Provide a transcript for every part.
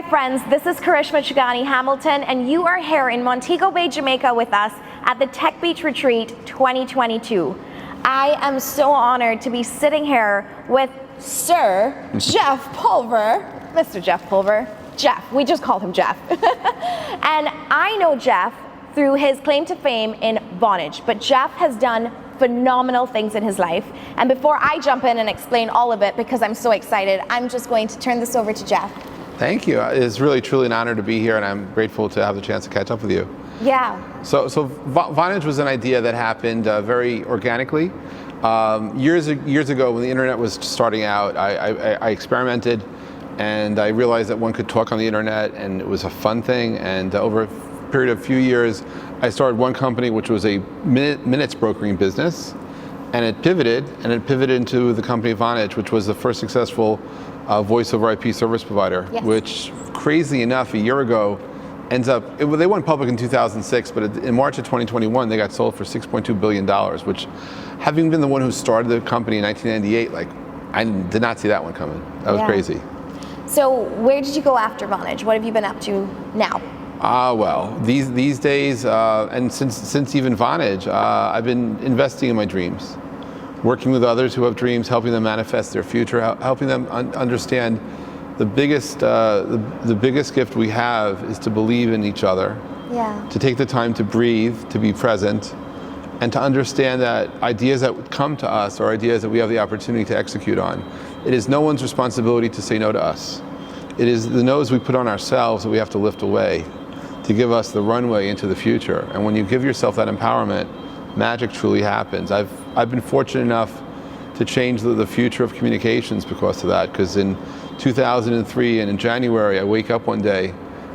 friends, this is Karishma Chugani Hamilton, and you are here in Montego Bay, Jamaica with us at the Tech Beach Retreat 2022. I am so honored to be sitting here with Sir Jeff Pulver, Mr. Jeff Pulver. Jeff, we just call him Jeff. And I know Jeff through his claim to fame in Vonage, but Jeff has done phenomenal things in his life. And before I jump in and explain all of it, because I'm so excited, I'm just going to turn this over to Jeff. Thank you. It's really, truly an honor to be here, and I'm grateful to have the chance to catch up with you. Yeah. So Vonage was an idea that happened very organically. Years ago, when the internet was starting out, I experimented, and I realized that one could talk on the internet, and it was a fun thing. And over a period of a few years, I started one company, which was a minutes brokering business, and it pivoted into the company Vonage, which was the first successful voice over IP service provider, yes. Which, crazy enough, a year ago, they went public in 2006, but in March of 2021, they got sold for $6.2 billion, which, having been the one who started the company in 1998, I did not see that one coming. That was crazy. So where did you go after Vonage? What have you been up to now? Well, these days, and since even Vonage, I've been investing in my dreams, working with others who have dreams, helping them manifest their future, helping them understand the biggest gift we have is to believe in each other, to take the time to breathe, to be present, and to understand that ideas that come to us are ideas that we have the opportunity to execute on. It is no one's responsibility to say no to us. It is the no's we put on ourselves that we have to lift away to give us the runway into the future. And when you give yourself that empowerment, magic truly happens. I've been fortunate enough to change the future of communications because of that, because in 2003 and in January, I wake up one day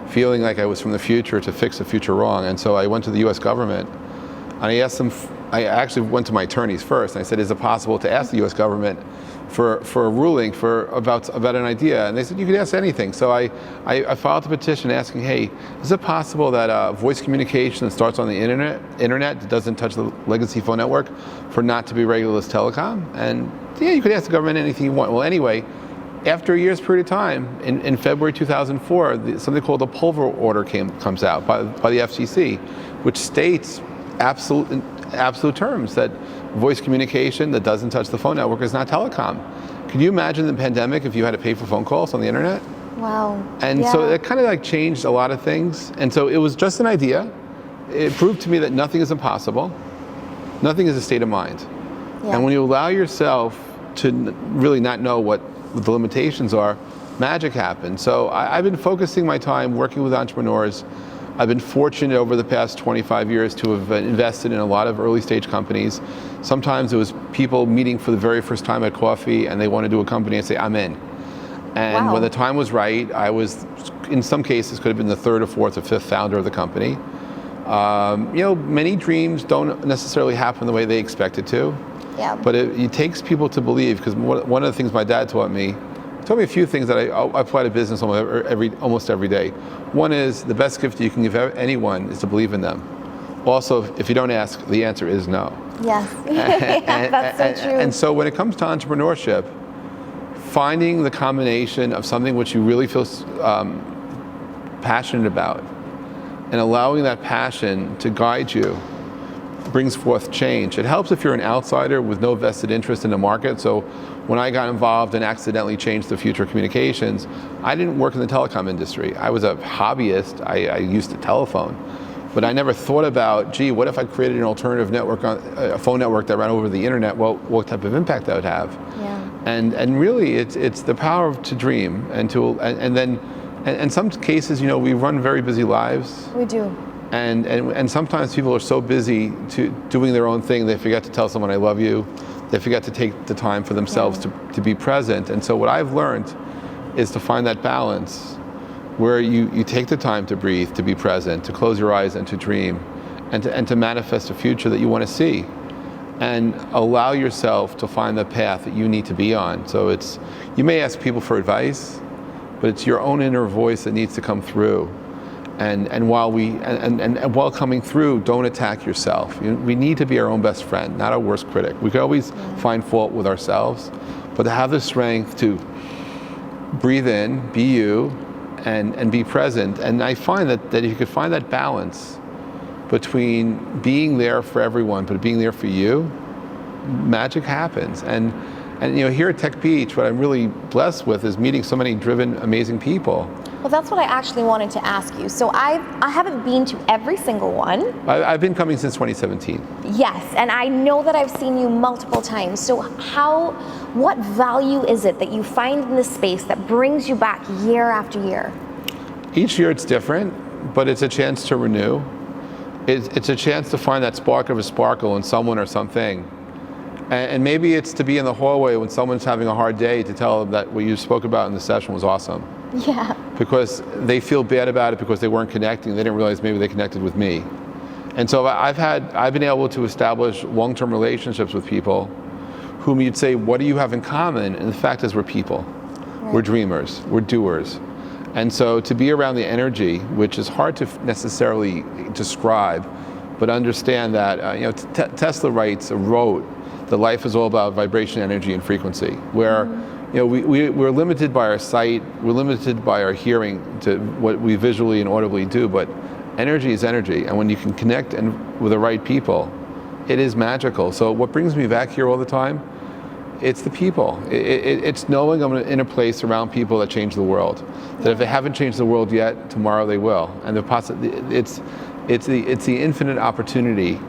feeling like I was from the future to fix the future wrong. And so I went to the US government and I asked them, I actually went to my attorneys first, and I said, is it possible to ask the US government for a ruling about an idea? And they said, you could ask anything. So I filed a petition asking, hey, is it possible that voice communication that starts on the internet that doesn't touch the legacy phone network for not to be regulated as telecom? And yeah, you could ask the government anything you want. Well, anyway, after a year's period of time, in February 2004, something called the Pulver Order comes out by the FCC, which states absolute terms that voice communication that doesn't touch the phone network is not telecom. Can you imagine the pandemic if you had to pay for phone calls on the internet? Wow. And so it kind of changed a lot of things. And so it was just an idea. It proved to me that nothing is impossible. Nothing is a state of mind. Yeah. And when you allow yourself to really not know what the limitations are, magic happens. So I've been focusing my time working with entrepreneurs. I've been fortunate over the past 25 years to have invested in a lot of early stage companies. Sometimes it was people meeting for the very first time at coffee and they want to do a company and say, I'm in. And when the time was right, I was, in some cases, could have been the third or fourth or fifth founder of the company. Many dreams don't necessarily happen the way they expect it to. Yeah. But it takes people to believe, because one of the things my dad taught me a few things that I apply to business almost every day. One is the best gift you can give anyone is to believe in them. Also, if you don't ask, the answer is no. Yes, that's so true. And so when it comes to entrepreneurship, finding the combination of something which you really feel passionate about and allowing that passion to guide you brings forth change. It helps if you're an outsider with no vested interest in the market. So when I got involved and accidentally changed the future of communications, I didn't work in the telecom industry. I was a hobbyist. I used a telephone. But I never thought about, gee, what if I created an alternative network, a phone network that ran over the internet? Well, what type of impact that would have? Yeah. And really, it's the power to dream and in some cases, we run very busy lives. We do. And sometimes people are so busy doing their own thing, they forget to tell someone I love you. They forget to take the time for themselves to be present. And so what I've learned is to find that balance where you take the time to breathe, to be present, to close your eyes and to dream, and to manifest a future that you want to see. And allow yourself to find the path that you need to be on. So you may ask people for advice, but it's your own inner voice that needs to come through. And while coming through, don't attack yourself. We need to be our own best friend, not our worst critic. We can always find fault with ourselves, but to have the strength to breathe in, be you, and be present. And I find that if you could find that balance between being there for everyone, but being there for you, magic happens. And here at Tech Beach, what I'm really blessed with is meeting so many driven, amazing people. Well, that's what I actually wanted to ask you. So I haven't been to every single one. I've been coming since 2017. Yes, and I know that I've seen you multiple times. So what value is it that you find in this space that brings you back year after year? Each year it's different, but it's a chance to renew. It's a chance to find that spark of a sparkle in someone or something. And maybe it's to be in the hallway when someone's having a hard day to tell them that what you spoke about in the session was awesome. Yeah. Because they feel bad about it because they weren't connecting. They didn't realize maybe they connected with me. And so I've been able to establish long-term relationships with people whom you'd say, what do you have in common? And the fact is we're people. Right. We're dreamers. We're doers. And so to be around the energy, which is hard to necessarily describe, but understand that Tesla wrote that life is all about vibration, energy, and frequency, where we're limited by our sight, we're limited by our hearing to what we visually and audibly do, but energy is energy, and when you can connect with the right people, it is magical. So what brings me back here all the time, it's the people. It's knowing I'm in a place around people that change the world. That if they haven't changed the world yet, tomorrow they will. And it's the infinite opportunity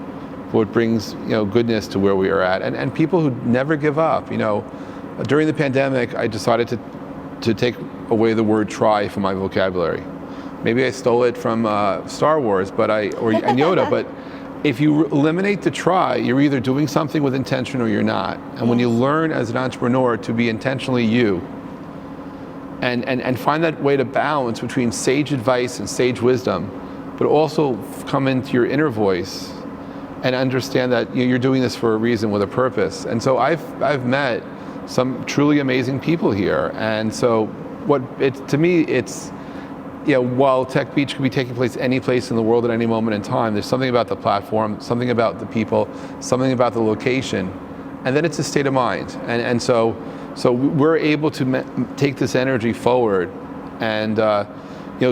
what brings goodness to where we are at, and people who never give up. During the pandemic, I decided to take away the word try from my vocabulary. Maybe I stole it from Star Wars, and Yoda. But if you eliminate the try, you're either doing something with intention or you're not. And when you learn as an entrepreneur to be intentionally you, and find that way to balance between sage advice and sage wisdom, but also come into your inner voice and understand that you're doing this for a reason with a purpose. And so I've met some truly amazing people here. And so to me, while Tech Beach could be taking place any place in the world at any moment in time, there's something about the platform, something about the people, something about the location, and then it's a state of mind. And so we're able to take this energy forward. And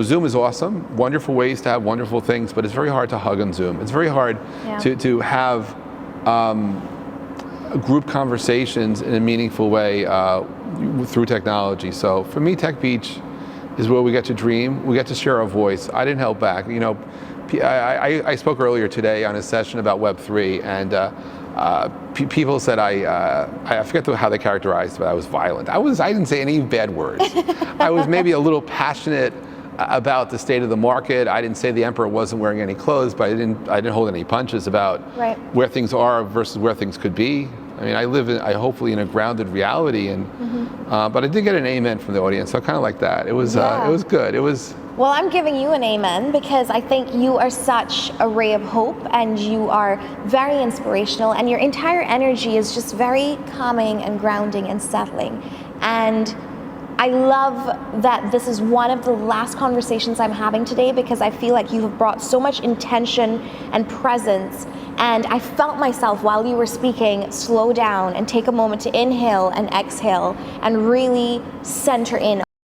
Zoom is awesome, wonderful ways to have wonderful things, but it's very hard to hug on Zoom. It's very hard to have group conversations in a meaningful way through technology. So for me, Tech Beach is where we get to dream, we get to share our voice. I didn't help back. I spoke earlier today on a session about Web3, and people said I forget how they characterized it, but I was violent. I didn't say any bad words. I was maybe a little passionate about the state of the market. I didn't say the emperor wasn't wearing any clothes, but I didn't hold any punches about where things are versus where things could be. I mean, I live hopefully in a grounded reality, but I did get an amen from the audience, so I kind of like that. It was good. It was. Well, I'm giving you an amen because I think you are such a ray of hope, and you are very inspirational, and your entire energy is just very calming and grounding and settling. And I love that this is one of the last conversations I'm having today, because I feel like you have brought so much intention and presence, and I felt myself while you were speaking slow down and take a moment to inhale and exhale and really center in